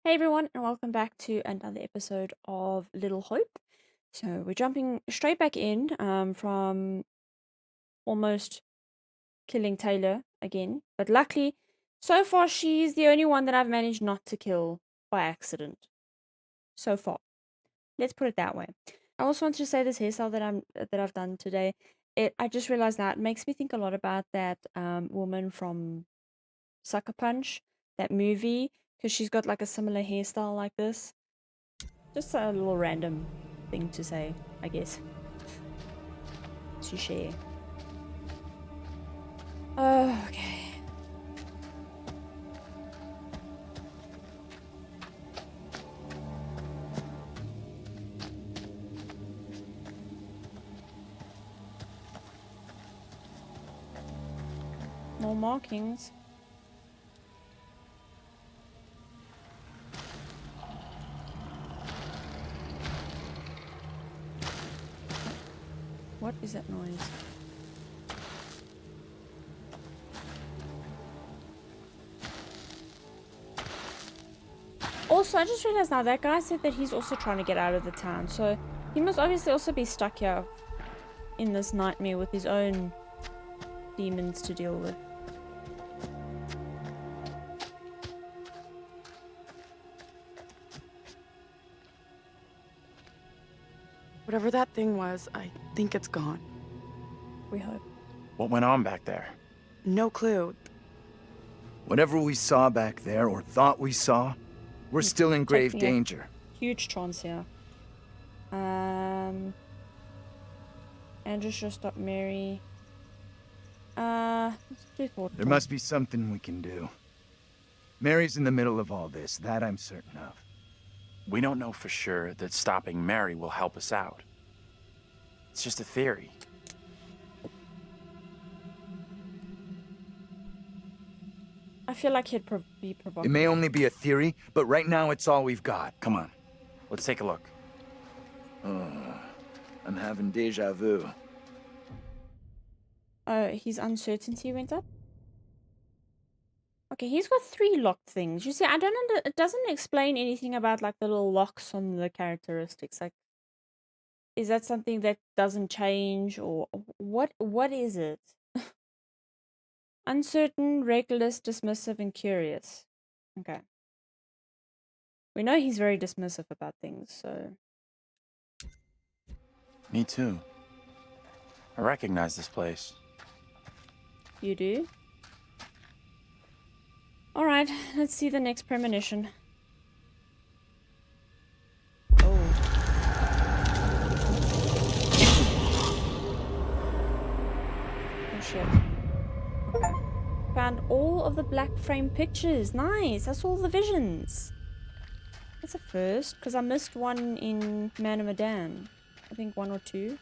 Hey everyone, and welcome back to another episode of Little Hope. So we're jumping straight back in from almost killing Taylor again. But luckily, so far she's the only one that I've managed not to kill by accident. So far. Let's put it that way. I also want to say this hairstyle that I've done today. I just realized that it makes me think a lot about that woman from Sucker Punch, that movie, because she's got like a similar hairstyle like this. Just a little random thing to say, I guess. To share. Oh, okay. More markings. What is that noise? Also, I just realized now that guy said that he's also trying to get out of the town, so he must obviously also be stuck here in this nightmare with his own demons to deal with. Whatever that thing was, I think it's gone. We hope. What went on back there? No clue. Whatever we saw back there, or thought we saw, we're still in grave Taking a danger. huge chance here. Andrew's just up Mary. Let's do thoughtful. There must be something we can do. Mary's in the middle of all this, that I'm certain of. We don't know for sure that stopping Mary will help us out. It's just a theory. I feel like he'd be provocative. It may only be a theory, but right now it's all we've got. Come on, let's take a look. I'm having deja vu. His uncertainty went up. Okay, he's got 3 locked things. You see, I don't know. It doesn't explain anything about like the little locks on the characteristics. Like, is that something that doesn't change, or what? What is it? Uncertain, reckless, dismissive, and curious. Okay. We know he's very dismissive about things, so. Me too. I recognize this place. You do? Alright, let's see the next premonition. Oh. Oh shit. Okay. Found all of the black frame pictures. Nice! That's all the visions. That's a first, because I missed one in Man of Medan. I think 1 or 2.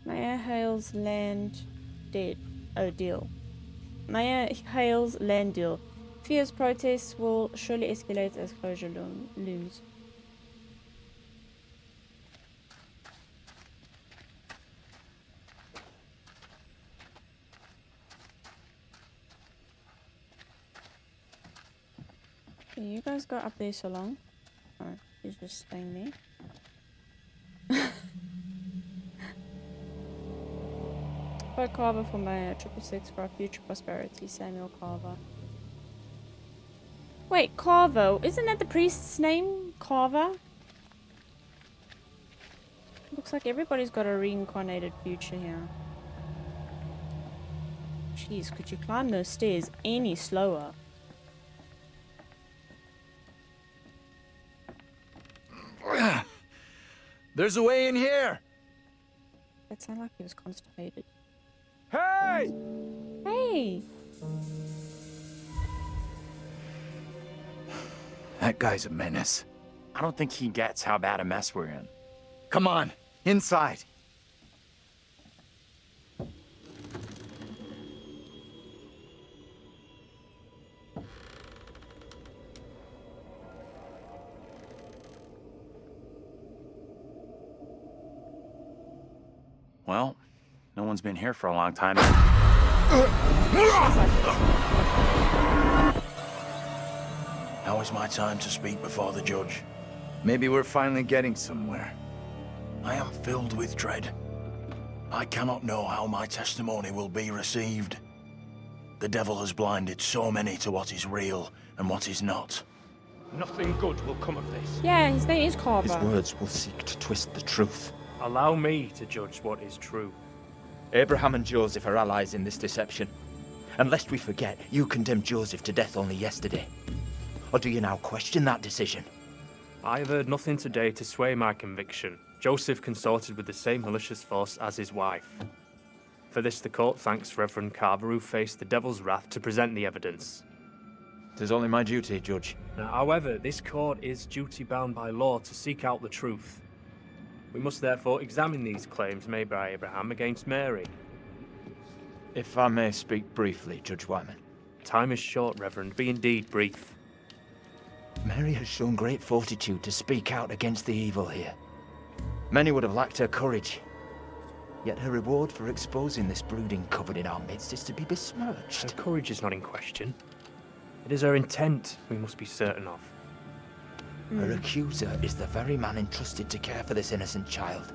Maya hails land dead. Oh, deal. Maya hails land deal. Fierce protests will surely escalate as closure looms. Okay, you guys go up there so long. Oh, he's just staying there. Vote Carver for Mayor, 666 for our future prosperity, Samuel Carver. Wait, Carver, isn't that the priest's name? Carver? Looks like everybody's got a reincarnated future here. Jeez, could you climb those stairs any slower? There's a way in here! That sounded like he was constipated. Hey! Hey! That guy's a menace. I don't think he gets how bad a mess we're in. Come on, inside. Well, no one's been here for a long time. Now is my time to speak before the judge. Maybe we're finally getting somewhere. I am filled with dread. I cannot know how my testimony will be received. The devil has blinded so many to what is real and what is not. Nothing good will come of this. Yeah, his name is His Carver. words will seek to twist the truth. Allow me to judge what is true. Abraham and Joseph are allies in this deception. And lest we forget, you condemned Joseph to death only yesterday. Or do you now question that decision? I have heard nothing today to sway my conviction. Joseph consorted with the same malicious force as his wife. For this the court thanks Reverend Carver, who faced the devil's wrath to present the evidence. 'Tis only my duty, Judge. Now, however, this court is duty-bound by law to seek out the truth. We must therefore examine these claims made by Abraham against Mary. If I may speak briefly, Judge Wyman. Time is short, Reverend. Be indeed brief. Mary has shown great fortitude to speak out against the evil here. Many would have lacked her courage. Yet her reward for exposing this brooding coven in our midst is to be Her besmirched. courage is not in question. It is her intent we must be certain of. Her accuser is the very man entrusted to care for this innocent child.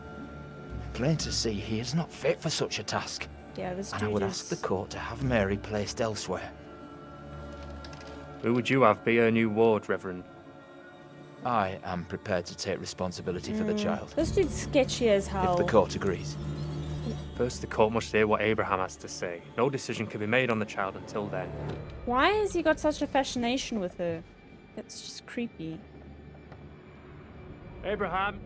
Plain to see, he is not fit for such a task. Yeah, this And I dude would is... ask the court to have Mary placed elsewhere. Who would you have be her new ward, Reverend? I am prepared to take responsibility for the child, This dude's sketchy as hell. if the court agrees. First, the court must hear what Abraham has to say. No decision can be made on the child until then. Why has he got such a fascination with her? That's just creepy. Abraham!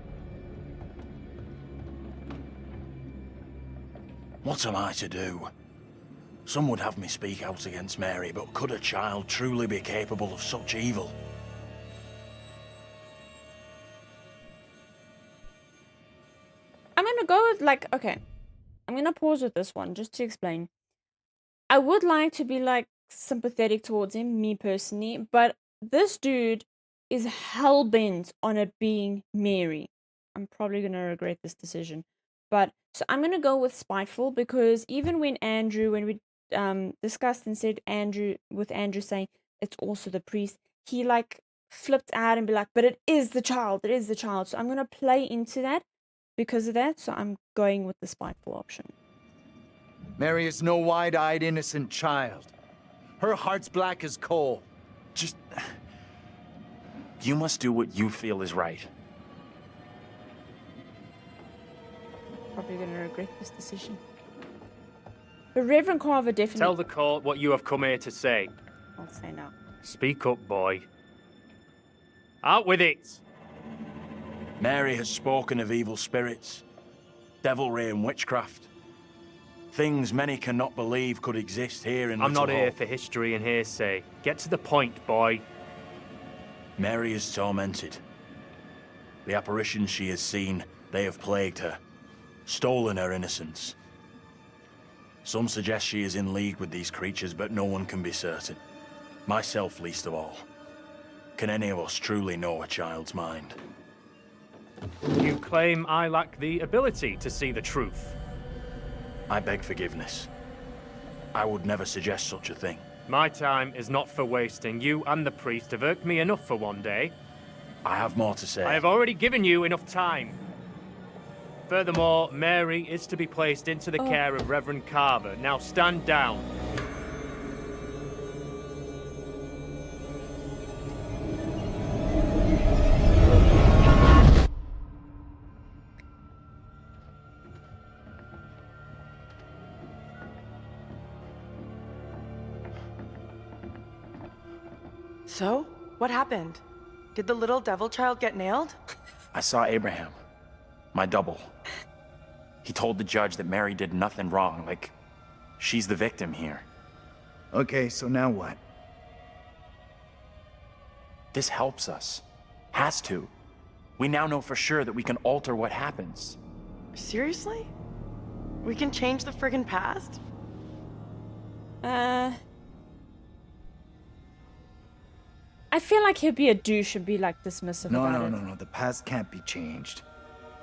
What am I to do? Some would have me speak out against Mary, but could a child truly be capable of such evil? I'm gonna go with, like, okay. I'm gonna pause with this one just to explain. I would like to be, like, sympathetic towards him, me personally, but this dude is hell-bent on it being Mary. I'm probably gonna regret this decision. But, so I'm gonna go with spiteful, because even when we discussed and said Andrew saying it's also the priest, he, like, flipped out and be like, but it is the child, it is the child. So I'm gonna play into that because of that, so I'm going with the spiteful option. Mary is no wide-eyed, innocent child. Her heart's black as coal. Just... You must do what you feel is right. Probably gonna regret this decision. But Reverend Carver definitely... Tell the court what you have come here to say. I'll say now. Speak up, boy. Out with it! Mary has spoken of evil spirits, devilry and witchcraft. Things many cannot believe could exist here in I'm Little not here Hope. for history and hearsay. Get to the point, boy. Mary is tormented. The apparitions she has seen, they have plagued her, stolen her innocence. Some suggest she is in league with these creatures, but no one can be certain. Myself least of all. Can any of us truly know a child's mind? You claim I lack the ability to see the truth. I beg forgiveness. I would never suggest such a thing. My time is not for wasting. You and the priest have irked me enough for one day. I have more to say. I have already given you enough time. Furthermore, Mary is to be placed into the care of Reverend Carver. Now stand down. So, what happened? Did the little devil child get nailed? I saw Abraham, my double. He told the judge that Mary did nothing wrong, like she's the victim here. Okay, so now what? This helps us. Has to. We now know for sure that we can alter what happens. Seriously? We can change the friggin' past? I feel like he'd be a douche and be, like, dismissive No, about no, it. no, no. The past can't be changed.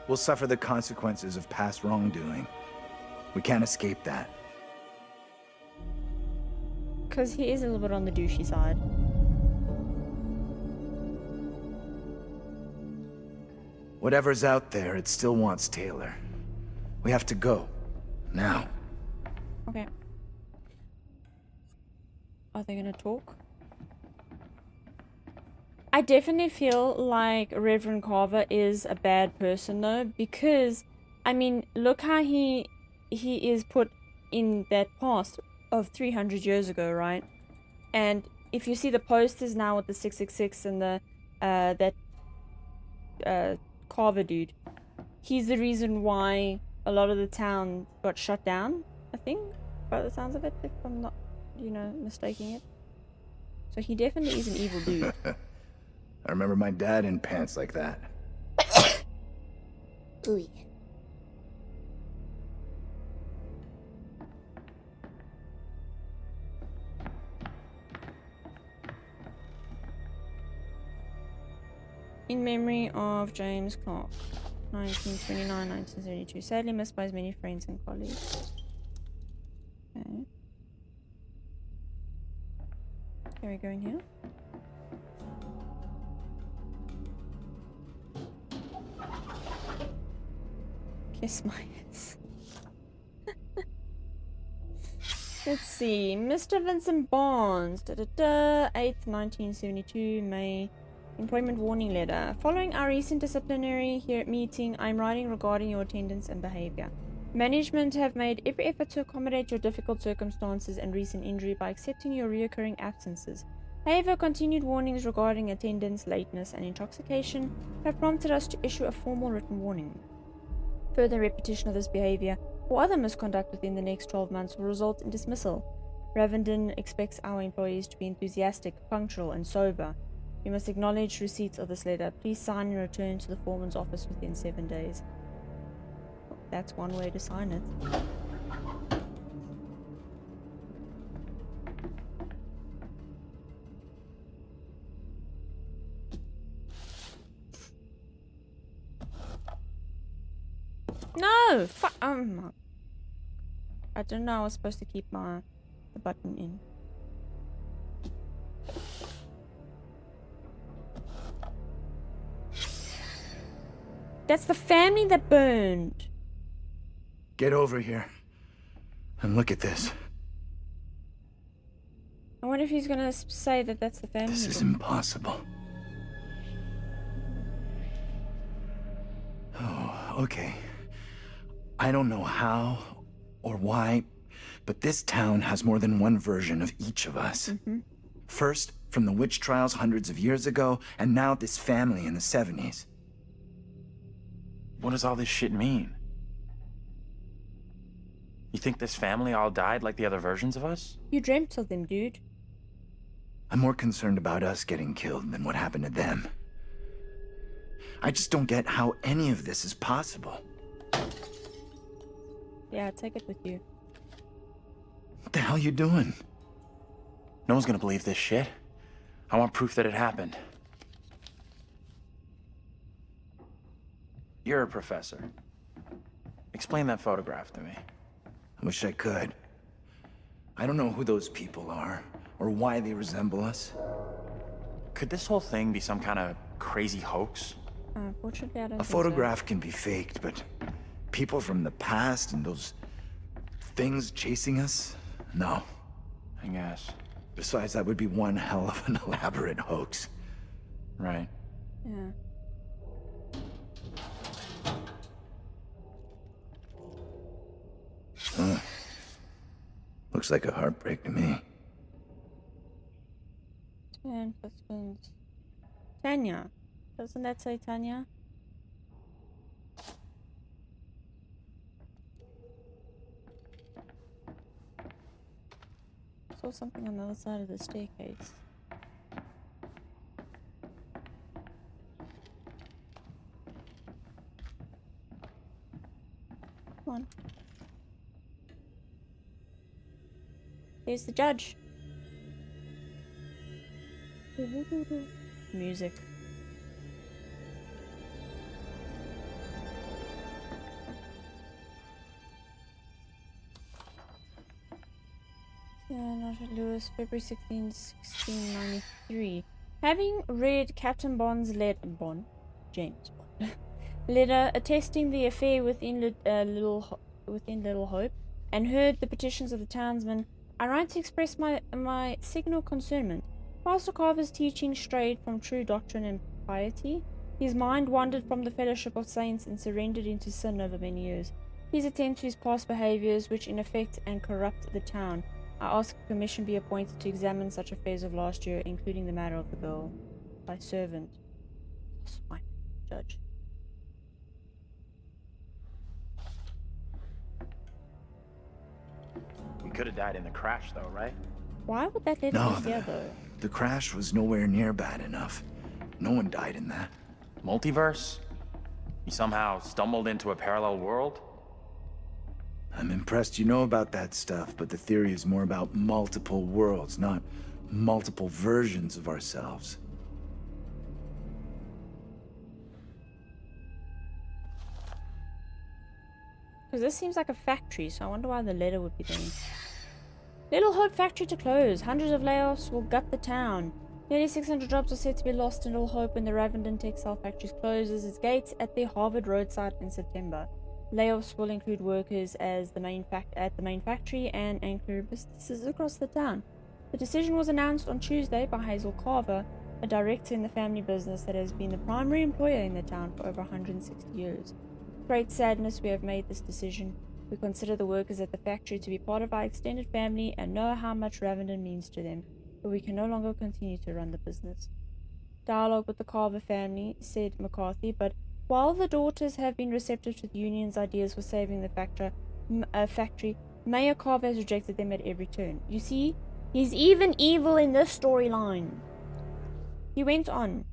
We'll suffer the consequences of past wrongdoing. We can't escape that. Because he is a little bit on the douchey side. Whatever's out there, it still wants Taylor. We have to go. Now. Okay. Are they gonna talk? I definitely feel like Reverend Carver is a bad person though, because I mean, look how he is put in that past of 300 years ago, right? And if you see the posters now with the 666 and the that Carver dude, he's the reason why a lot of the town got shut down, I think, by the sounds of it, if I'm not, mistaking it. So he definitely is an evil dude. I remember my dad in pants like that. Ooh. In memory of James Clark, 1929-1972, sadly missed by his many friends and colleagues. Okay. Can we go in here? Kiss my ass. Let's see. Mr. Vincent Barnes. 8th, 1972, May. Employment warning letter. Following our recent disciplinary meeting, I'm writing regarding your attendance and behavior. Management have made every effort to accommodate your difficult circumstances and recent injury by accepting your reoccurring absences. However, continued warnings regarding attendance, lateness, and intoxication have prompted us to issue a formal written warning. Further repetition of this behavior or other misconduct within the next 12 months will result in dismissal. Ravenden expects our employees to be enthusiastic, punctual, and sober. You must acknowledge receipt of this letter. Please sign and return to the foreman's office within 7 days. That's one way to sign it. No! I don't know. I was supposed to keep the button in. That's the family that burned. Get over here. And look at this. I wonder if he's gonna say that that's the family. This is impossible. Oh, okay. I don't know how or why, but this town has more than one version of each of us. First, from the witch trials hundreds of years ago, and now this family in the 70s. What does all this shit mean? You think this family all died like the other versions of us? You dreamt of them, dude. I'm more concerned about us getting killed than what happened to them. I just don't get how any of this is possible. Yeah, take it with you. What the hell you doing? No one's gonna believe this shit. I want proof that it happened. You're a professor. Explain that photograph to me. I wish I could. I don't know who those people are, or why they resemble us. Could this whole thing be some kind of crazy hoax? Unfortunately, I don't A think photograph can be faked, but people from the past and those things chasing us? No. I guess. Besides, that would be one hell of an elaborate hoax. Right. so. Yeah. Looks like a heartbreak to me. 10 husbands. Tanya. Doesn't that say Tanya? Saw something on the other side of the staircase. Come on. Here's the judge. Music. St. Louis, February 16, 1693. Having read Captain Bond's letter, James Bond, letter attesting the affair within Little Hope, and heard the petitions of the townsmen, I write to express my signal concernment. Pastor Carver's teaching strayed from true doctrine and piety. His mind wandered from the fellowship of saints and surrendered into sin over many years. Please attend to his past behaviors, which in effect and corrupt the town. I ask a commission be appointed to examine such affairs of last year, including the matter of the girl. Thy servant, my judge. We could have died in the crash, though, right? Why would that letter No, be here, though? the crash was nowhere near bad enough. No one died in that. Multiverse? You somehow stumbled into a parallel world? I'm impressed you know about that stuff, but the theory is more about multiple worlds, not multiple versions of ourselves. Because this seems like a factory, so I wonder why the letter would be there. Little Hope factory to close. Hundreds of layoffs will gut the town. Nearly 600 jobs are said to be lost in Little Hope when the Ravenden textile factory closes its gates at the Harvard Road site in September. Layoffs will include workers at the main factory and anchor businesses across the town. The decision was announced on Tuesday by Hazel Carver, a director in the family business that has been the primary employer in the town for over 160 years. With great sadness, we have made this decision. We consider the workers at the factory to be part of our extended family and know how much Ravenden means to them, but we can no longer continue to run the business. Dialogue with the Carver family, said McCarthy, but while the daughters have been receptive to the union's ideas for saving the factory, Mayor Carver has rejected them at every turn. You see, he's even evil in this storyline. He went on,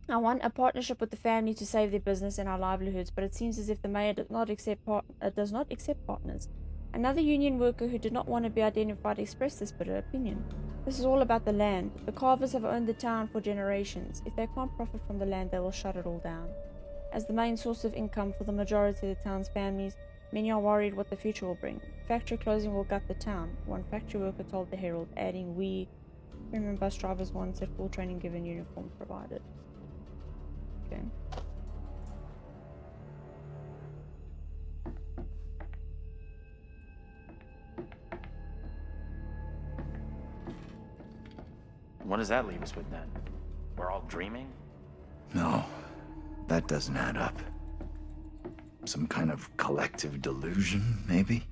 I want a partnership with the family to save their business and our livelihoods, but it seems as if the mayor does not accept partners. Another union worker who did not want to be identified expressed this bitter opinion. This is all about the land. The Carvers have owned the town for generations. If they can't profit from the land, they will shut it all down. As the main source of income for the majority of the town's families, many are worried what the future will bring. Factory closing will gut the town, one factory worker told the Herald, adding, Women bus drivers wanted full training given uniforms provided. Okay. What does that leave us with then? We're all dreaming? No, that doesn't add up. Some kind of collective delusion, maybe?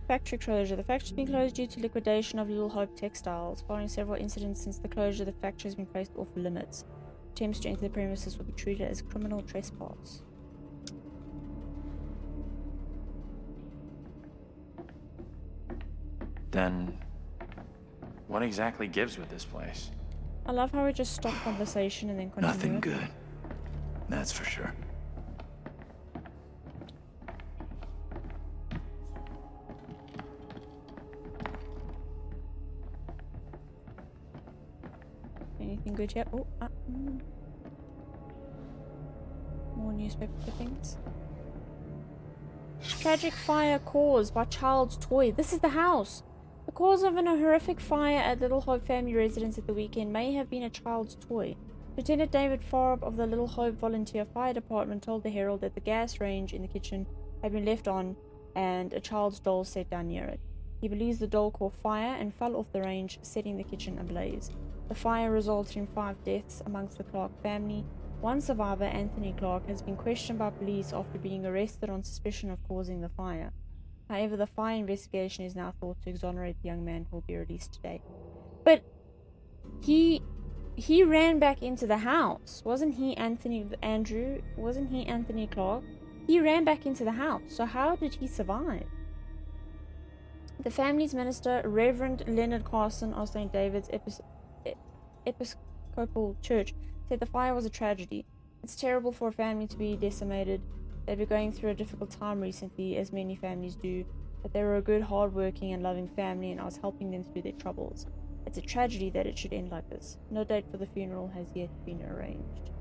Factory closure. The factory has been closed due to liquidation of Little Hope Textiles. Following several incidents since the closure, the factory has been placed off limits. Attempts to enter the premises will be treated as criminal trespass. Then, what exactly gives with this place? I love how we just stop conversation and then continue. Nothing good. That's for sure. Anything good yet? Oh, more newspaper clippings. Tragic fire caused by child's toy. This is the house. The cause of an horrific fire at Little Hope family residence at the weekend may have been a child's toy. Lieutenant David Farb of the Little Hope Volunteer Fire Department told the Herald that the gas range in the kitchen had been left on and a child's doll set down near it. He believes the doll caught fire and fell off the range, setting the kitchen ablaze. The fire resulted in 5 deaths amongst the Clark family. One survivor, Anthony Clark, has been questioned by police after being arrested on suspicion of causing the fire. However, the fire investigation is now thought to exonerate the young man who will be released today. But he ran back into the house. Wasn't he Anthony Clark? He ran back into the house. So how did he survive? The family's minister, Reverend Leonard Carson of St. David's Episcopal Church, said the fire was a tragedy. It's terrible for a family to be decimated. They've been going through a difficult time recently, as many families do, but they were a good, hard-working and loving family, and I was helping them through their troubles. It's a tragedy that it should end like this. No date for the funeral has yet been arranged.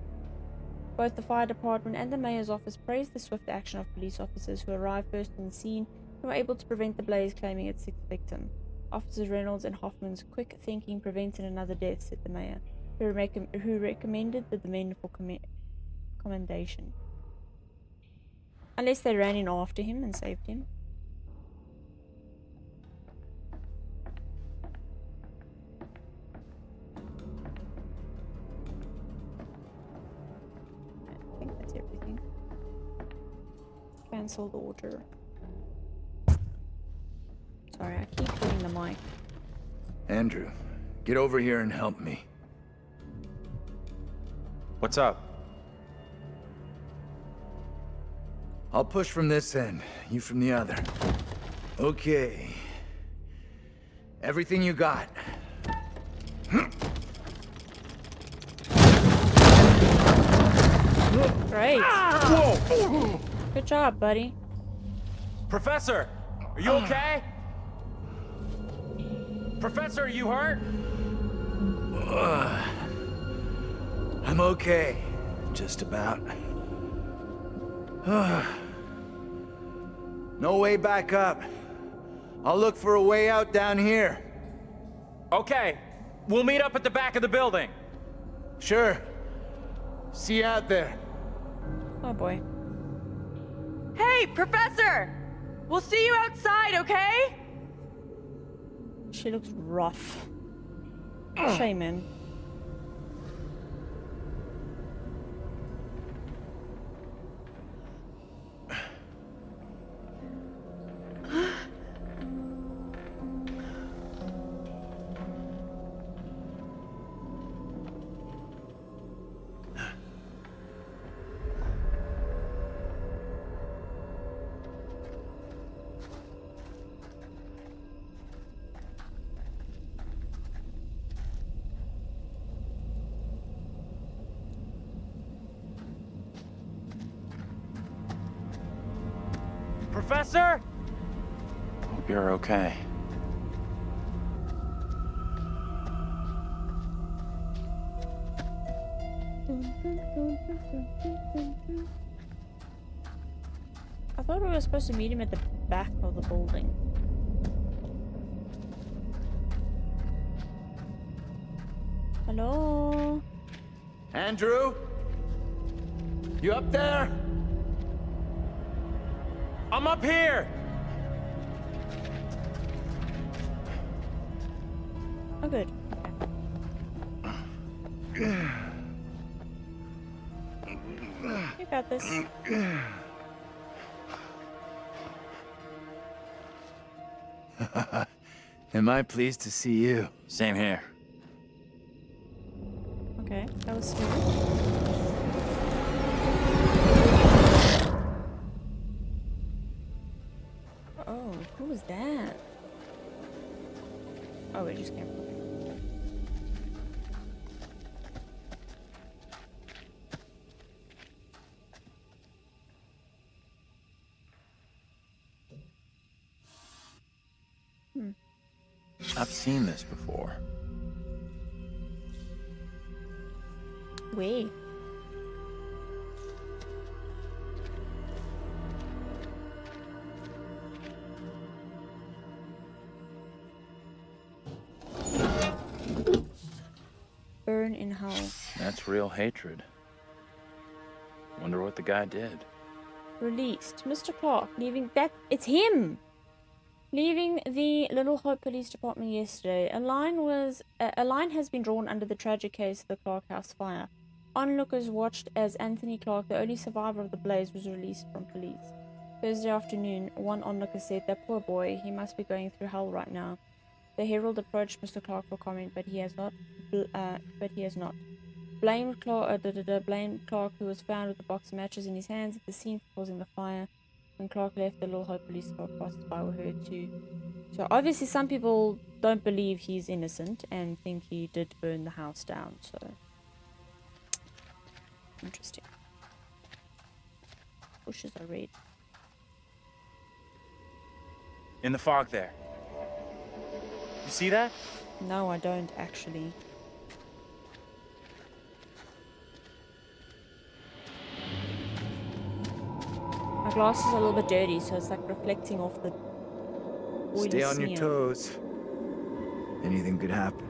Both the fire department and the mayor's office praised the swift action of police officers who arrived first on the scene who were able to prevent the blaze, claiming its sixth victim. Officers Reynolds and Hoffman's quick thinking prevented another death, said the mayor, who recommended the men for commendation. Unless they ran in after him and saved him. I think that's everything. Cancel the order. Sorry, I keep hitting the mic. Andrew, get over here and help me. What's up? I'll push from this end, you from the other. Okay. Everything you got. Great. Whoa! Good job, buddy. Professor, are you okay? Professor, are you hurt? I'm okay. Just about. No way back up. I'll look for a way out down here. Okay, we'll meet up at the back of the building. Sure. See you out there. Oh boy. Hey, Professor! We'll see you outside, okay? She looks rough. Shame, man. Professor? Hope you're okay. I thought we were supposed to meet him at the back of the building. Hello? Andrew? You up there? I'm up here! Oh, good. Okay. You got this. Am I pleased to see you? Same here. Okay, that was smooth. Oh, who was that? Oh, it just came from me. I've seen this before. Wait. Burn in hell. That's real hatred. Wonder what the guy did. Released. Mr. Clark leaving that. It's him! Leaving the Little Hope Police Department yesterday, a line has been drawn under the tragic case of the Clark House fire. Onlookers watched as Anthony Clark, the only survivor of the blaze, was released from police. Thursday afternoon, one onlooker said, "That poor boy, he must be going through hell right now." The Herald approached Mr. Clark for comment, but he has not. Blamed Clark, who was found with a box of matches in his hands at the scene for causing the fire. When Clark left, the Little Hope Police passers-by were heard too. So obviously some people don't believe he's innocent and think he did burn the house down, so... Interesting. Bushes are red. In the fog there. You see that? No, I don't actually. My glass is a little bit dirty, so it's like reflecting off the oily Stay on your smear. toes. Anything could happen.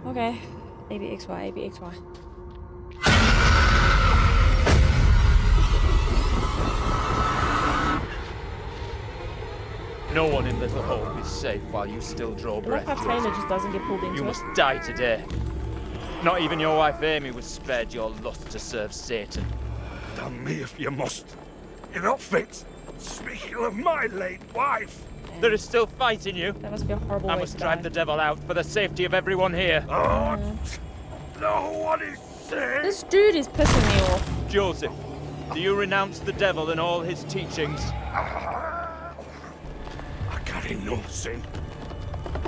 Okay. ABXY, ABXY. No one in Little Hope is safe while you still draw I like breath, how Taylor Joseph. just doesn't get pulled into You it. must die today. Not even your wife Amy was spared your lust to serve Satan. Damn me if you must. You're not fit. Speaking of my late wife. There is still fight in you. That must be a horrible I way must to drive die. the devil out for the safety of everyone here. Oh, no one is safe. This dude is pissing me off. Joseph, do you renounce the devil and all his teachings? I carry no sin.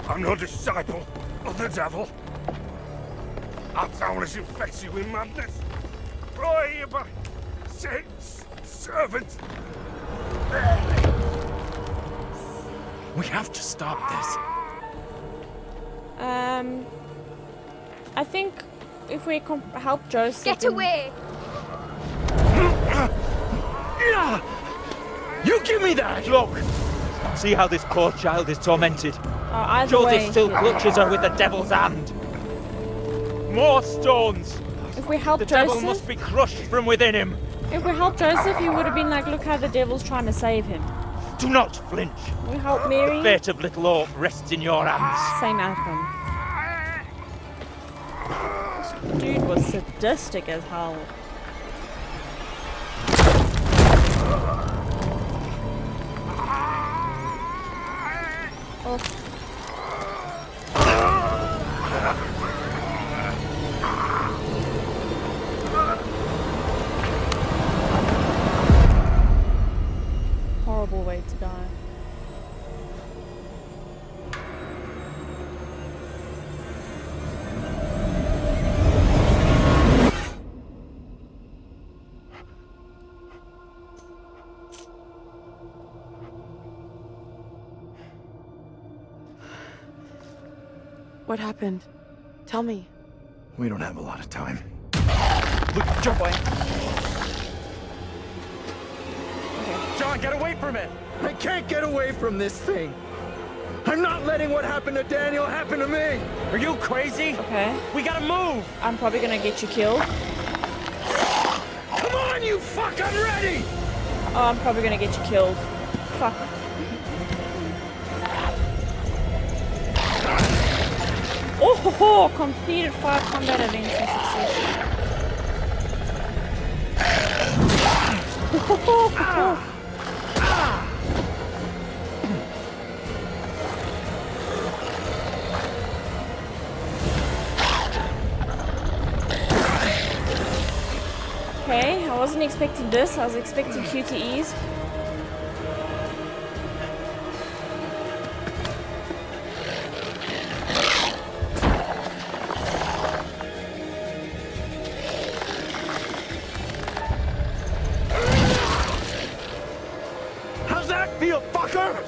I'm no disciple of the devil. Our town is infected with madness. Brought here by Satan's servant. We have to stop this. I think if we help Joseph. Get in- away! You give me that! Look! See how this poor child is tormented. Either Joseph way, still clutches her with the devil's hand. More stones! if we help The devil Joseph, must be crushed from within him. if we help Joseph, he would have been like, look how the devil's trying to save him. Do not flinch. We help Mary, Fate of Little Hope rests in your hands. same outcome. This dude was sadistic as hell. Oh. Horrible way to die. What happened? Tell me. We don't have a lot of time. Look, jump away. John, get away from it! I can't get away from this thing. I'm not letting what happened to Daniel happen to me. Are you crazy? Okay. We gotta move! I'm probably gonna get you killed. Come on, you fuck! I'm ready. Oh, I'm probably gonna get you killed. Fuck. Oh ho ho! Completed 5 combat events in succession. Ho, ho, ho, ho, ho. Okay, I wasn't expecting this. I was expecting QTEs. How's that feel, fucker?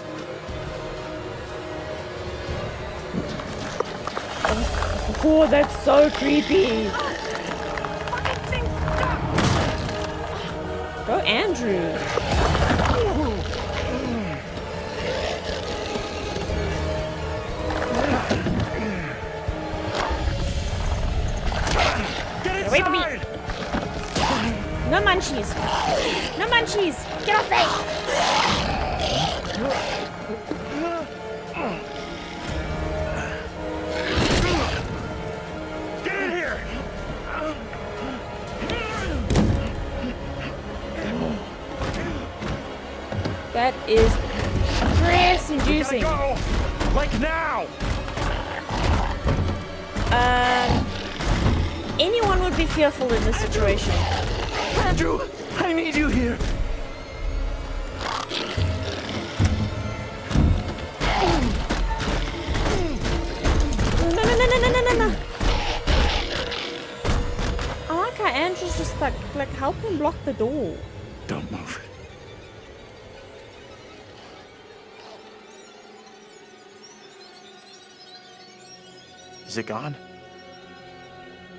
Oh, that's so creepy. Go, Andrew. Get away from me. inside! No munchies. No munchies. Get off me. Get in here! That is stress Gotta inducing. go! Like now! Anyone would be fearful in this situation. Andrew, I need you here. No, no, no, no, no, no, no, no. I like how Andrew's just like help him block the door. Don't move. Is it gone?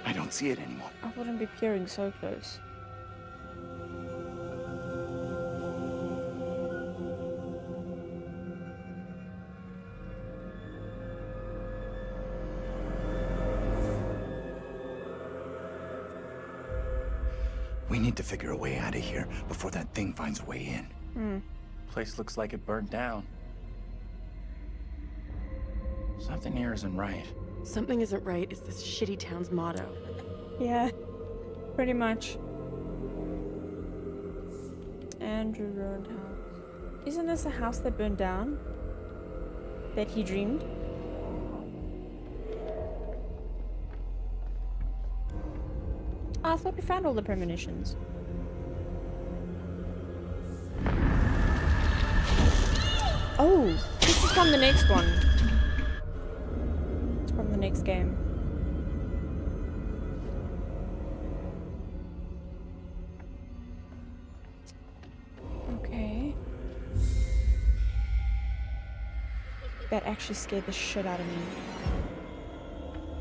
I don't see it anymore. I wouldn't be peering so close. We need to figure a way out of here before that thing finds a way in. Place looks like it burnt down. Something here isn't right. Something isn't right is this shitty town's motto. Yeah, pretty much. Andrew ruined house. Isn't this a house that burned down? That he dreamed? I thought we found all the premonitions. Oh, this is from the next one. It's from the next game. Okay. That actually scared the shit out of me.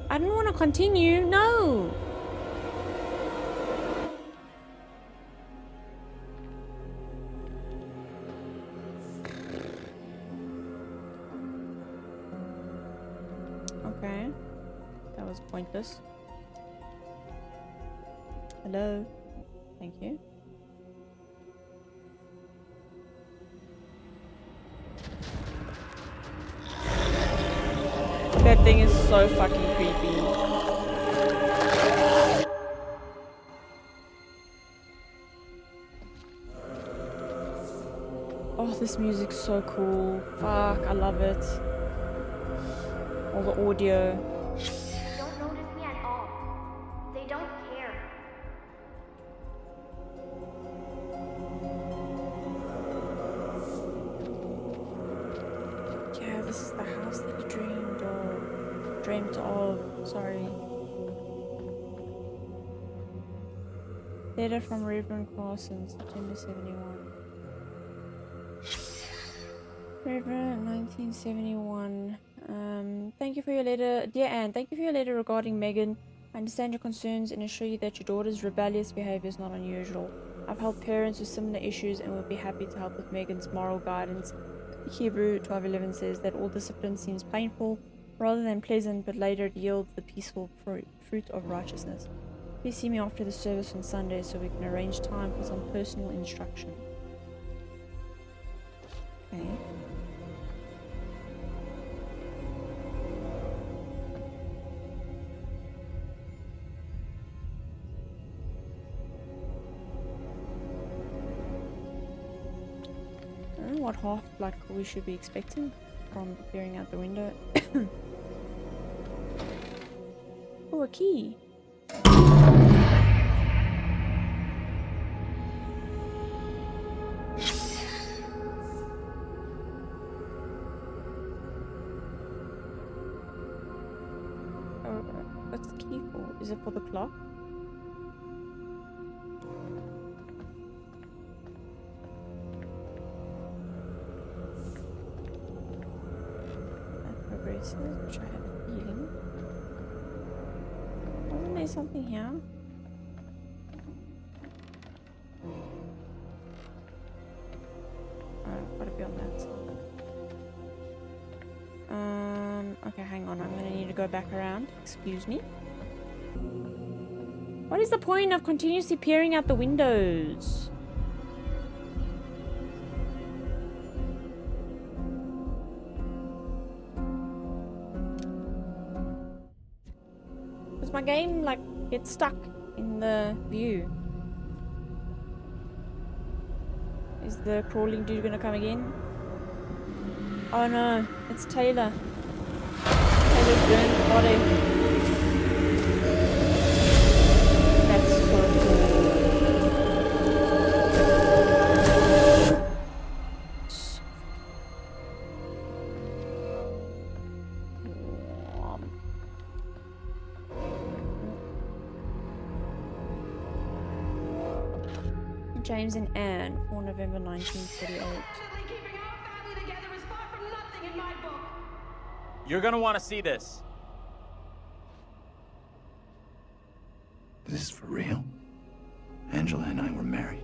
I don't want to continue. No! Okay. That was pointless. Hello. Thank you. That thing is so fucking creepy. Oh, this music's so cool. Fuck, I love it. All the audio. Don't notice me at all. They don't care. Yeah, this is the house that he dreamed of. Sorry. Letter from Reverend Carson, September 71. Reverend, 1971. Thank you for your letter. Dear Anne, thank you for your letter regarding Megan. I understand your concerns and assure you that your daughter's rebellious behavior is not unusual. I've helped parents with similar issues and would be happy to help with Megan's moral guidance. Hebrew 12:11 says that all discipline seems painful rather than pleasant, but later it yields the peaceful fruit of righteousness. Please see me after the service on Sunday so we can arrange time for some personal instruction. Okay. I don't know what half like we should be expecting from peering out the window. Oh, a key. Oh, what's the key for? Is it for the clock? Braces, which I have a feeling. Wasn't there something here? Oh, gotta be on that side. Okay, hang on. I'm gonna need to go back around. Excuse me. What is the point of continuously peering out the windows? Does my game like get stuck in the view? Is the crawling dude gonna come again? Oh no, it's Taylor. Taylor's burned body. That's so cool. James and Anne, 4 November 1948. You're gonna want to see this. This is for real? Angela and I were married.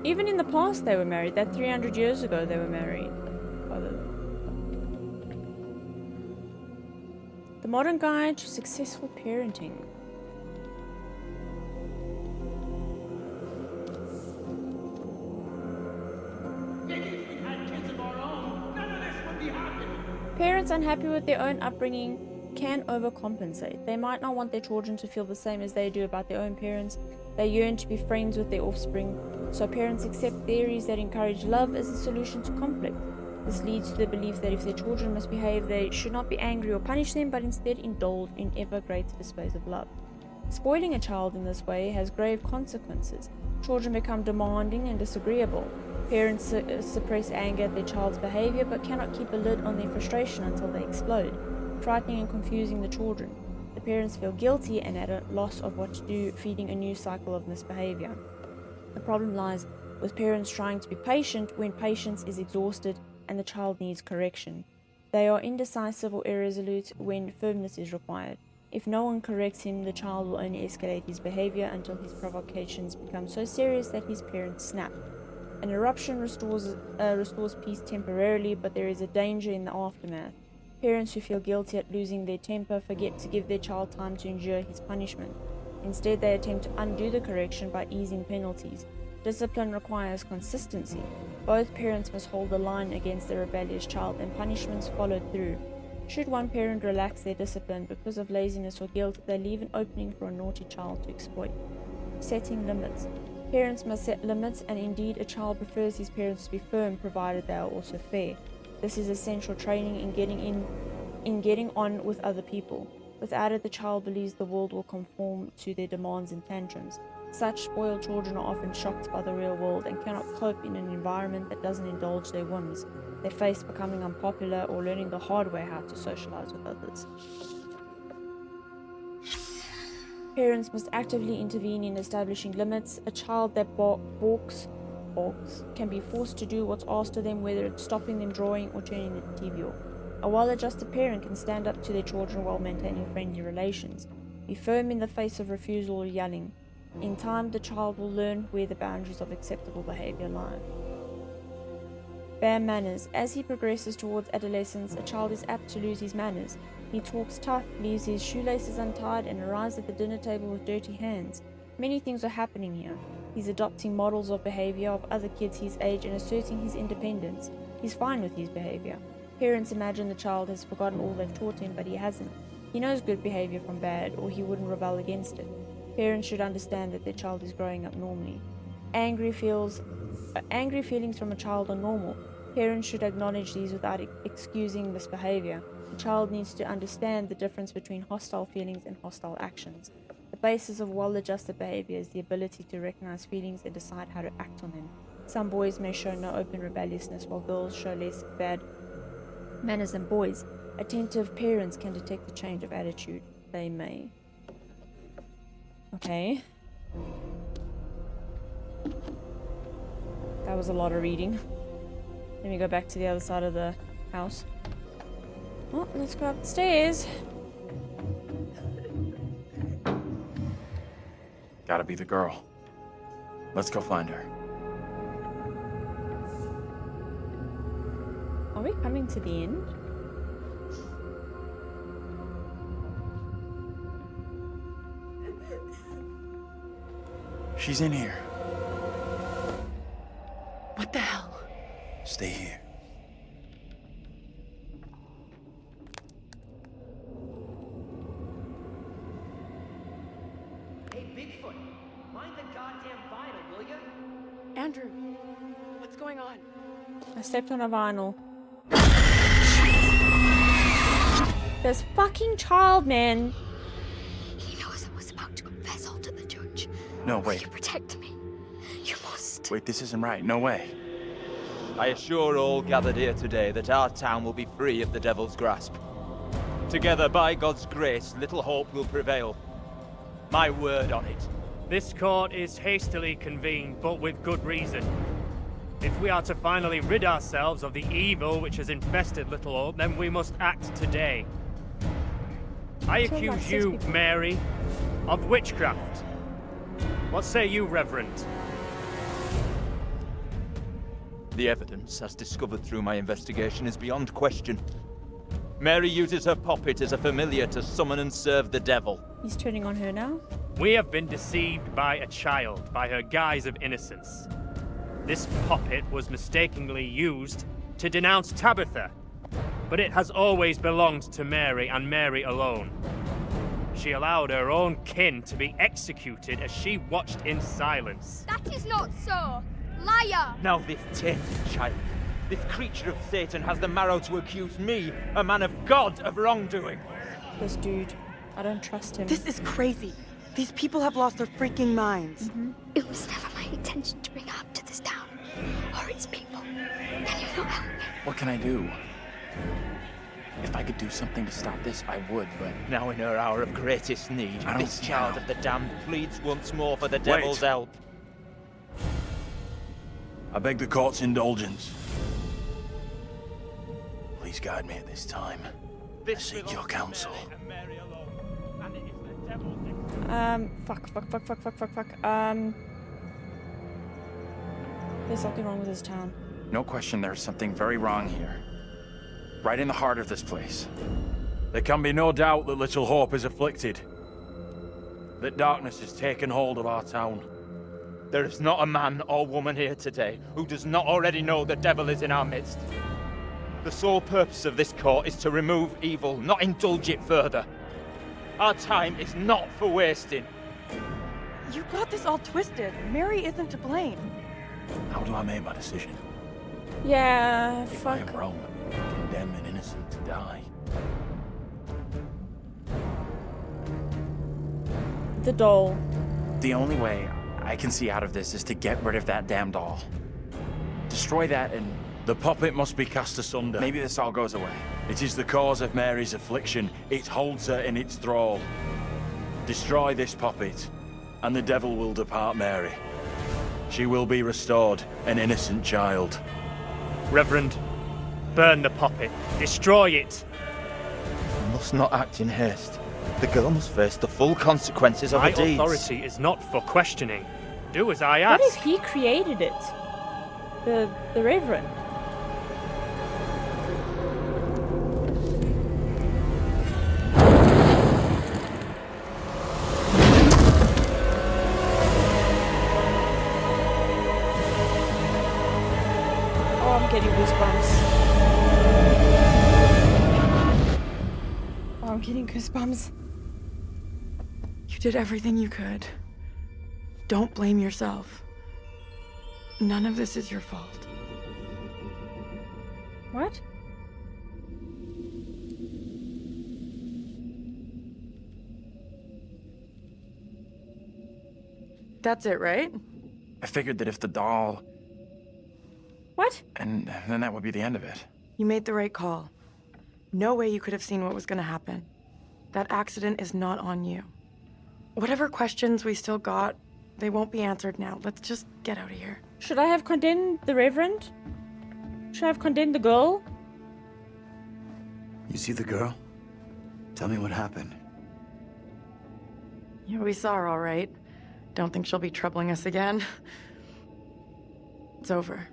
Even in the past they were married. That 300 years ago they were married. The Modern Guide to Successful Parenting. Parents unhappy with their own upbringing can overcompensate. They might not want their children to feel the same as they do about their own parents. They yearn to be friends with their offspring, so parents accept theories that encourage love as a solution to conflict. This leads to the belief that if their children misbehave, they should not be angry or punish them, but instead indulge in ever greater displays of love. Spoiling a child in this way has grave consequences. Children become demanding and disagreeable. Parents suppress anger at their child's behavior, but cannot keep a lid on their frustration until they explode, frightening and confusing the children. The parents feel guilty and at a loss of what to do, feeding a new cycle of misbehavior. The problem lies with parents trying to be patient when patience is exhausted and the child needs correction. They are indecisive or irresolute when firmness is required. If no one corrects him, the child will only escalate his behavior until his provocations become so serious that his parents snap. An eruption restores peace temporarily, but there is a danger in the aftermath. Parents who feel guilty at losing their temper forget to give their child time to endure his punishment. Instead, they attempt to undo the correction by easing penalties. Discipline requires consistency. Both parents must hold the line against the rebellious child, and punishments followed through. Should one parent relax their discipline because of laziness or guilt, they leave an opening for a naughty child to exploit. Setting limits. Parents must set limits, and indeed a child prefers his parents to be firm, provided they are also fair. This is essential training in getting on with other people. Without it, the child believes the world will conform to their demands and tantrums. Such spoiled children are often shocked by the real world and cannot cope in an environment that doesn't indulge their whims. They face becoming unpopular or learning the hard way how to socialize with others. Parents must actively intervene in establishing limits. A child that balks can be forced to do what's asked of them, whether it's stopping them drawing or turning the TV off. A well-adjusted parent can stand up to their children while maintaining friendly relations. Be firm in the face of refusal or yelling. In time, the child will learn where the boundaries of acceptable behavior lie. Bad manners. As he progresses towards adolescence, a child is apt to lose his manners. He talks tough, leaves his shoelaces untied, and arrives at the dinner table with dirty hands. Many things are happening here. He's adopting models of behavior of other kids his age and asserting his independence. He's fine with his behavior. Parents imagine the child has forgotten all they've taught him, but he hasn't. He knows good behavior from bad, or he wouldn't rebel against it. Parents should understand that their child is growing up normally. Angry feelings from a child are normal. Parents should acknowledge these without excusing misbehavior. The child needs to understand the difference between hostile feelings and hostile actions. The basis of well-adjusted behavior is the ability to recognize feelings and decide how to act on them. Some boys may show no open rebelliousness, while girls show less bad manners than boys. Attentive parents can detect the change of attitude. They may. Okay. That was a lot of reading. Let me go back to the other side of the house. Well, let's go up the stairs. Gotta be the girl. Let's go find her. Are we coming to the end? She's in here. What the hell? Stay here. Hey, Bigfoot, mind the goddamn vinyl, will ya? Andrew, what's going on? I stepped on a vinyl. This fucking child, man. He knows I was about to confess all to the judge. No, Will wait. you protect me? You must. Wait, this isn't right. No way. I assure all gathered here today that our town will be free of the devil's grasp. Together, by God's grace, little hope will prevail. My word on it. This court is hastily convened, but with good reason. If we are to finally rid ourselves of the evil which has infested Little Hope, then we must act today. I accuse you, Mary, of witchcraft. What say you, Reverend? The evidence, as discovered through my investigation, is beyond question. Mary uses her puppet as a familiar to summon and serve the devil. He's turning on her now. We have been deceived by a child, by her guise of innocence. This puppet was mistakenly used to denounce Tabitha. but it has always belonged to Mary and Mary alone. She allowed her own kin to be executed as she watched in silence. That is not so. Liar! Now this tainted child, this creature of Satan has the marrow to accuse me, a man of God, of wrongdoing. This dude, I don't trust him. This is crazy. These people have lost their freaking minds. It was never my intention to bring harm to this town or its people. Can you not help me? What can I do? If I could do something to stop this, I would, but... Now in her hour of greatest need, I don't this see child how. of the damned pleads once more for the devil's help. I beg the court's indulgence. Please guide me at this time. I seek your counsel. Fuck. There's something wrong with this town. No question there's something very wrong here. Right in the heart of this place. There can be no doubt that Little Hope is afflicted. That darkness has taken hold of our town. There is not a man or woman here today who does not already know the devil is in our midst. The sole purpose of this court is to remove evil, not indulge it further. Our time is not for wasting. You got this all twisted. Mary isn't to blame. How do I make my decision? Yeah, If I fuck. am wrong, condemn an innocent to die. The doll. The only way I can see out of this is to get rid of that damn doll. Destroy that and The puppet must be cast asunder. maybe this all goes away. It is the cause of Mary's affliction. It holds her in its thrall. Destroy this puppet, and the devil will depart Mary. She will be restored, an innocent child. Reverend, burn the puppet. Destroy it. You must not act in haste. The girl must face the full consequences of My her deeds. authority is not for questioning. Do as I What if ask. he created it? The Reverend. Oh, I'm getting goosebumps. Oh, I'm getting goosebumps. You did everything you could. Don't blame yourself. None of this is your fault. What? That's it, right? I figured that if the doll... What? And then that would be the end of it. You made the right call. No way you could have seen what was gonna happen. That accident is not on you. Whatever questions we still got, they won't be answered now. Let's just get out of here. Should I have condemned the Reverend? Should I have condemned the girl? You see the girl? Tell me what happened. Yeah, we saw her all right. Don't think she'll be troubling us again. It's over.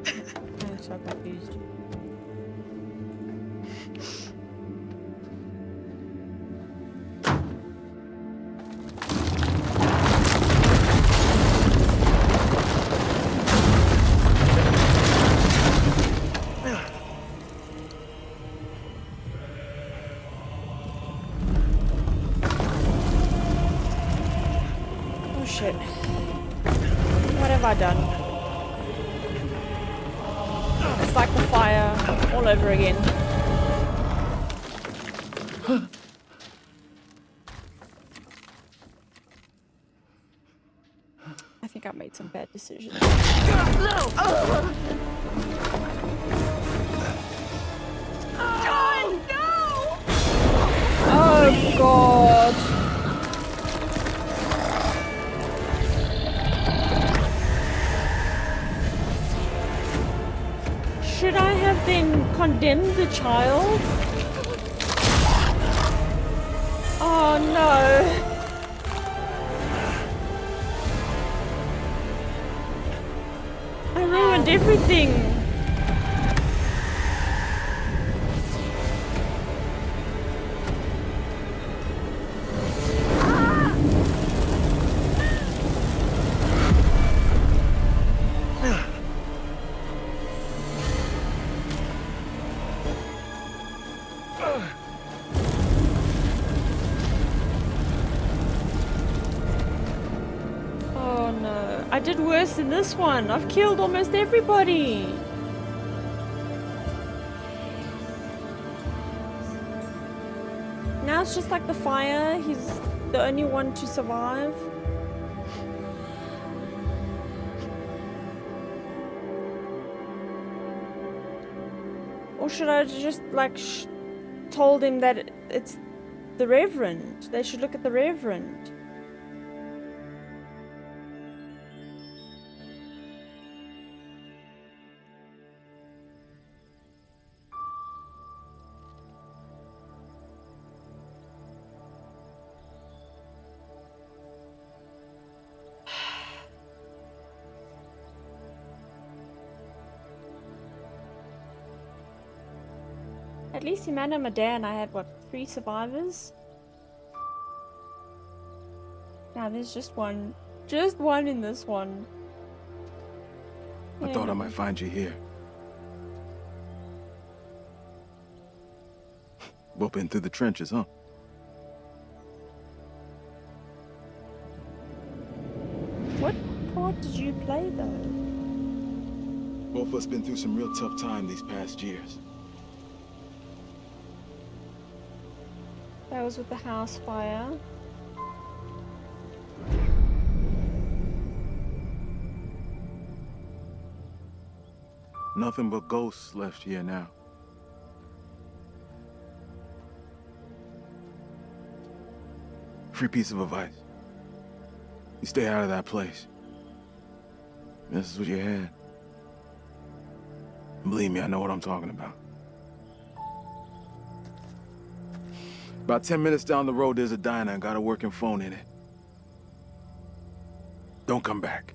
I'm so confused. Oh shit. What have I done? It's like the fire all over again. I think I made some bad decisions. Oh god. Should I have then condemned the child? Oh no. I ruined everything. I did worse in this one. I've killed almost everybody. Now it's just like the fire. He's the only one to survive. Or should I just like told him that it's the Reverend? They should look at the Reverend. At least Amanda, Medea, and I had what, 3 survivors? Now there's just one. Just one in this one. I thought I might find you here. Whooping through the trenches, huh? What part did you play though? Both of us been through some real tough time these past years. That was with the house fire. Nothing but ghosts left here now. Free piece of advice. You stay out of that place. This is what you had. Believe me, I know what I'm talking about. About 10 minutes down the road, there's a diner and got a working phone in it. Don't come back.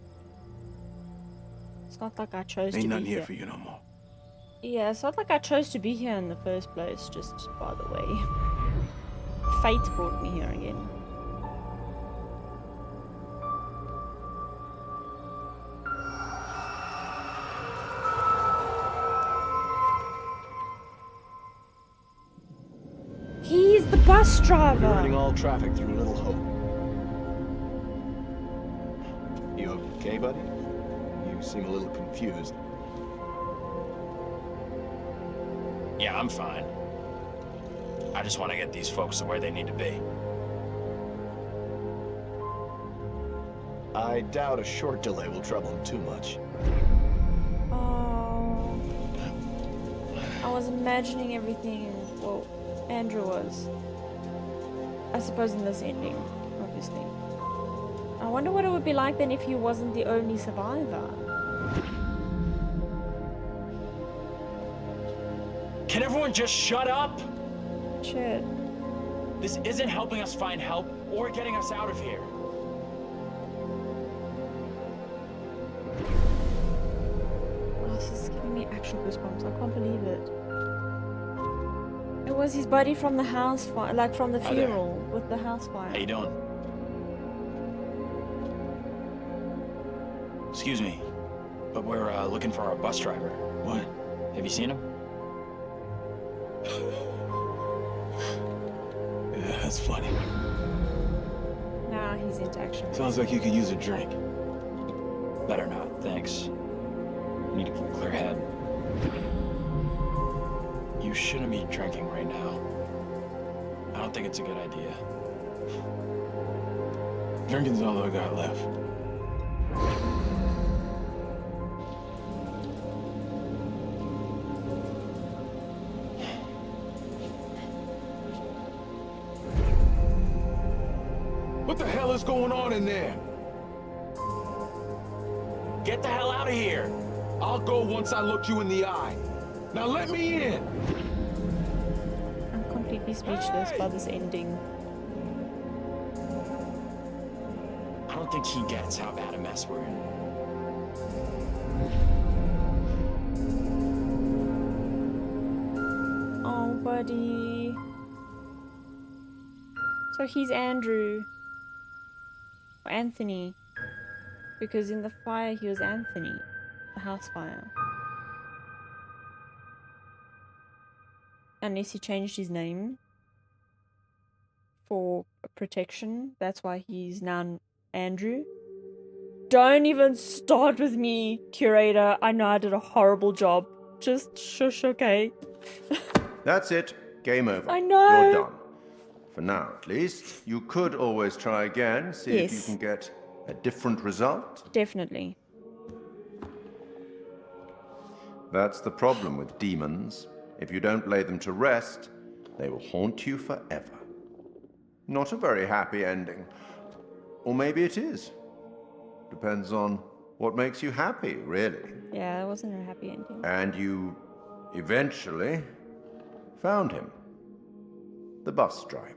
It's not like I chose to Ain't be nothing here here. for you no more. Yeah, it's not like I chose to be here in the first place, just by the way. Fate brought me here again. He's the bus driver. Diverting all traffic through Little Hope. You okay, buddy? You seem a little confused. Yeah, I'm fine. I just want to get these folks to where they need to be. I doubt a short delay will trouble him too much. Oh, I was imagining everything. Well, Andrew was. I suppose in this ending, obviously. I wonder what it would be like then if he wasn't the only survivor. Can everyone just shut up? Shit. This isn't helping us find help or getting us out of here. Oh, this is giving me actual goosebumps. I can't believe it. It was his buddy from the house fire, like from the funeral with the house fire. How you doing? Excuse me, but we're looking for our bus driver. What? Have you seen him? Yeah, that's funny. Nah, he's into action. Sounds like you could use a drink. Better not, thanks. Need a clear head. You shouldn't be drinking right now. I don't think it's a good idea. Drinking's all I got left. What the hell is going on in there? Get the hell out of here! I'll go once I look you in the eye. Now let me in! I'm completely speechless by this ending. I don't think he gets how bad a mess we're in. Oh, buddy. So he's Andrew. Or Anthony. Because in the fire he was Anthony. The house fire. Unless he changed his name for protection. That's why he's now Andrew. Don't even start with me, curator. I know I did a horrible job. Just shush, okay? That's it. Game over. I know. You're done. For now, at least. You could always try again, see if you can get a different result. Definitely. That's the problem with demons. If you don't lay them to rest, they will haunt you forever. Not a very happy ending. Or maybe it is. Depends on what makes you happy, really. Yeah, it wasn't a happy ending. And you eventually found him. The bus driver.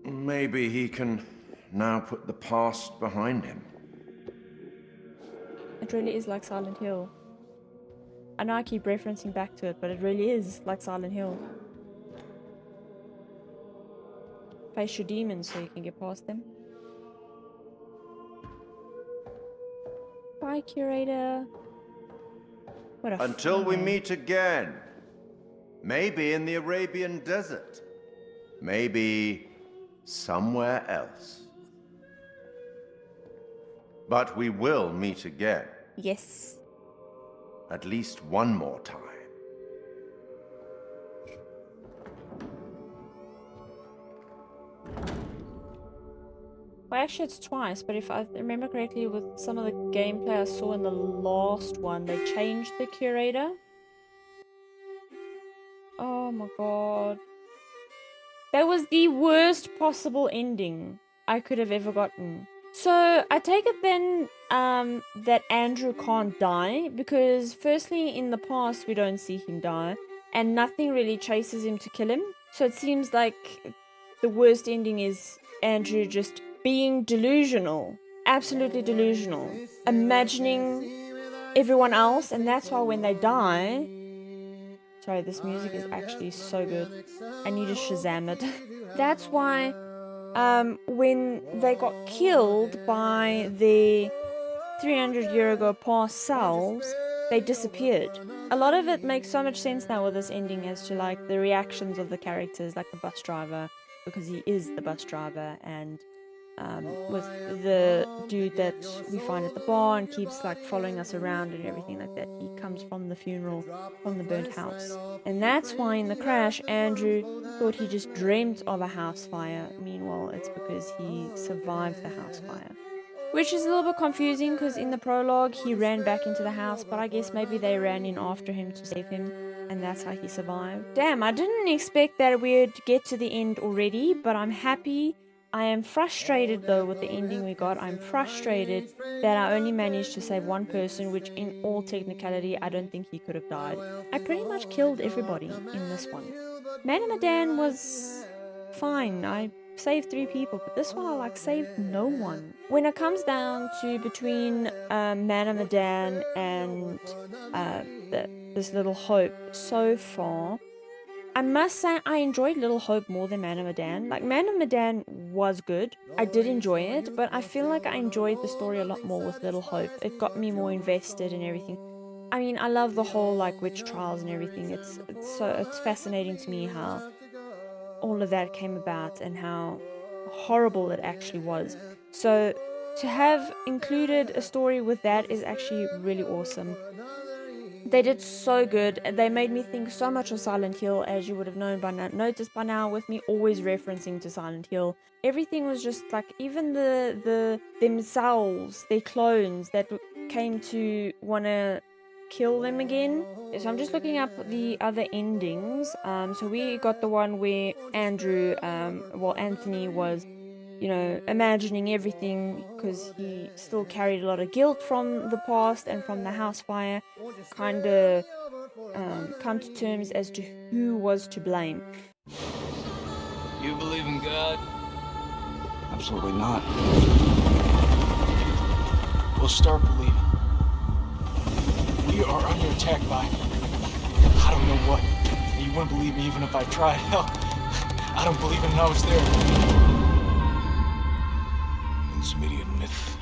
Maybe he can now put the past behind him. It really is like Silent Hill. I know I keep referencing back to it, but it really is like Silent Hill. Face your demons so you can get past them. Bye, curator. What a Until we fun meet again. Maybe in the Arabian desert. Maybe somewhere else. But we will meet again. Yes. At least one more time. Well, actually it's twice, but if I remember correctly, with some of the gameplay I saw in the last one, they changed the curator. Oh my god. That was the worst possible ending I could have ever gotten. So, I take it then that Andrew can't die, because firstly, in the past, we don't see him die, and nothing really chases him to kill him. So it seems like the worst ending is Andrew just being delusional. Absolutely delusional. Imagining everyone else, and that's why when they die... Sorry, this music is actually so good. I need to Shazam it. That's why when they got killed by the 300-year ago past selves, they disappeared. A lot of it makes so much sense now with this ending as to like the reactions of the characters, like the bus driver, because he is the bus driver, and with the dude that we find at the bar and keeps like following us around and everything like that. He comes from the funeral, from the burnt house. And that's why in the crash, Andrew thought he just dreamt of a house fire. Meanwhile, it's because he survived the house fire. Which is a little bit confusing because in the prologue, he ran back into the house, but I guess maybe they ran in after him to save him, and that's how he survived. Damn, I didn't expect that we'd get to the end already, but I'm happy. I am frustrated though with the ending we got. I'm frustrated that I only managed to save one person, which in all technicality I don't think he could have died. I pretty much killed everybody in this one. Manamadan was fine. I saved 3 people, but this one I like saved no one. When it comes down to between Manamadan and this Little Hope so far, I must say I enjoyed Little Hope more than Man of Medan. Like, Man of Medan was good. I did enjoy it, but I feel like I enjoyed the story a lot more with Little Hope. It got me more invested in everything. I mean, I love the whole, like, witch trials and everything. It's fascinating to me how all of that came about and how horrible it actually was. So, to have included a story with that is actually really awesome. They did so good. They made me think so much of Silent Hill, as you would have noticed by now, with me always referencing to Silent Hill. Everything was just like, even the themselves, their clones that came to want to kill them again. So I'm just looking up the other endings. So we got the one where Andrew, Anthony was, you know, imagining everything because he still carried a lot of guilt from the past and from the house fire, kind of come to terms as to who was to blame. You believe in God? Absolutely not. We'll start believing. We are under attack by, I don't know what. You wouldn't believe me even if I tried. Hell, I don't believe it and I was there. Sumerian myth.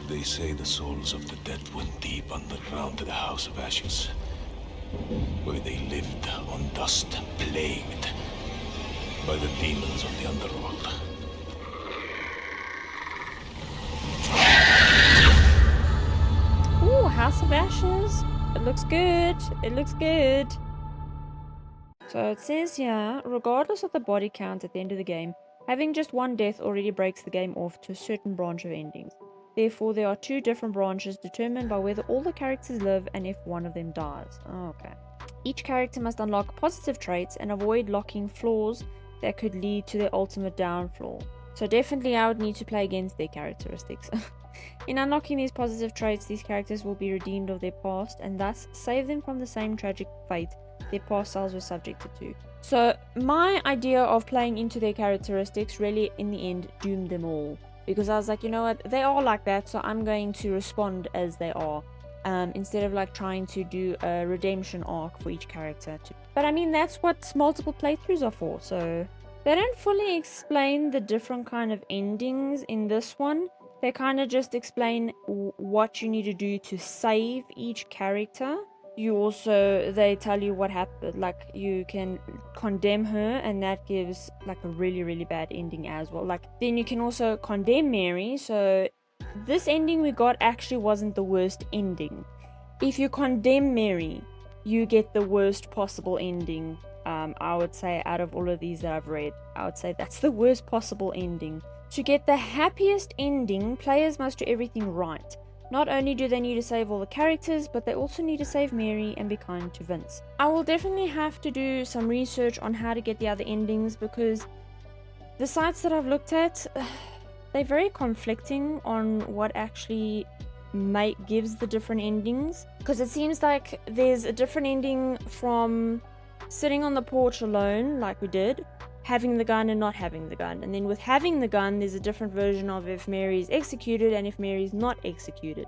They say the souls of the dead went deep underground to the House of Ashes, where they lived on dust, plagued by the demons of the underworld. of Ashes. It looks good. It looks good. So it says here, regardless of the body count at the end of the game, having just one death already breaks the game off to a certain branch of endings. Therefore, there are 2 different branches determined by whether all the characters live and if one of them dies. Oh, okay. Each character must unlock positive traits and avoid locking flaws that could lead to their ultimate downfall. So definitely I would need to play against their characteristics. In unlocking these positive traits, these characters will be redeemed of their past and thus save them from the same tragic fate their past selves were subjected to. So my idea of playing into their characteristics really in the end doomed them all, because I was like, you know what, they are like that, so I'm going to respond as they are, instead of like trying to do a redemption arc for each character. But I mean, that's what multiple playthroughs are for, so they don't fully explain the different kind of endings in this one. They kind of just explain what you need to do to save each character. They tell you what happened, like you can condemn her and that gives like a really, really bad ending as well. Like then you can also condemn Mary, so this ending we got actually wasn't the worst ending. If you condemn Mary, you get the worst possible ending. I would say out of all of these that I've read, I would say that's the worst possible ending. To get the happiest ending, players must do everything right. Not only do they need to save all the characters, but they also need to save Mary and be kind to Vince. I will definitely have to do some research on how to get the other endings, because the sites that I've looked at, they're very conflicting on what actually gives the different endings. Because it seems like there's a different ending from sitting on the porch alone, like we did, having the gun and not having the gun. And then with having the gun, there's a different version of if Mary's executed and if Mary's not executed.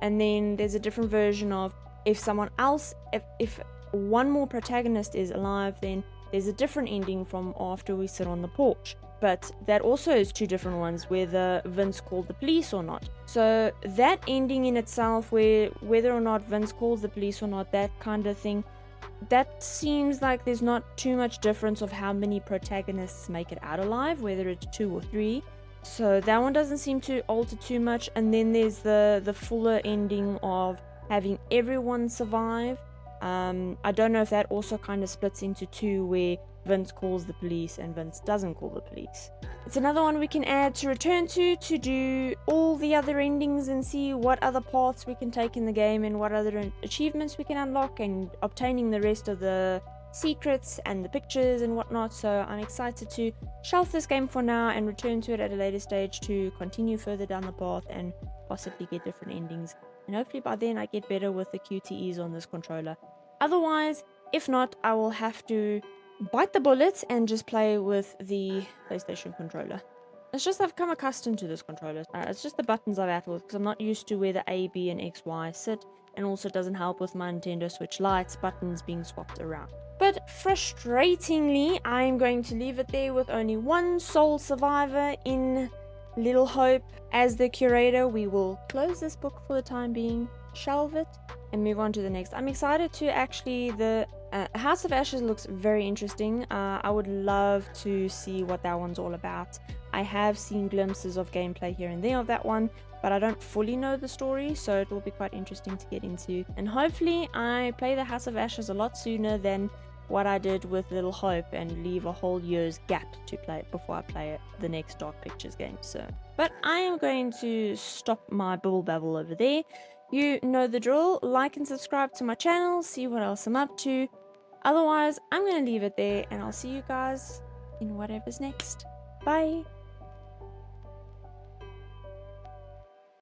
And then there's a different version of if someone else, if one more protagonist is alive, then there's a different ending from after we sit on the porch. But that also is 2 different ones, whether Vince called the police or not. So that ending in itself, whether or not Vince calls the police or not, that kind of thing, that seems like there's not too much difference of how many protagonists make it out alive, whether it's 2 or 3. So that one doesn't seem to alter too much. And then there's the fuller ending of having everyone survive. I don't know if that also kind of splits into 2, where Vince calls the police and Vince doesn't call the police. It's another one we can add to return to do all the other endings and see what other paths we can take in the game and what other achievements we can unlock, and obtaining the rest of the secrets and the pictures and whatnot. So I'm excited to shelf this game for now and return to it at a later stage to continue further down the path and possibly get different endings. And hopefully by then I get better with the QTEs on this controller. Otherwise, if not, I will have to bite the bullet and just play with the PlayStation controller. It's just I've become accustomed to this controller. It's just the buttons I've battled with, because I'm not used to where the A, B, and X, Y sit, and also doesn't help with my Nintendo Switch Lite's buttons being swapped around. But frustratingly, I'm going to leave it there with only one sole survivor in Little Hope. As the curator, we will close this book for the time being, shelve it, and move on to the next. I'm excited to actually, the House of Ashes looks very interesting. I would love to see what that one's all about. I have seen glimpses of gameplay here and there of that one, but I don't fully know the story, so it will be quite interesting to get into. And hopefully I play the House of Ashes a lot sooner than what I did with Little Hope and leave a whole year's gap to play it before I play the next Dark Pictures game. So, but I am going to stop my bubble babble over there. You know the drill. Like and subscribe to my channel, see what else I'm up to. Otherwise, I'm going to leave it there, and I'll see you guys in whatever's next. Bye!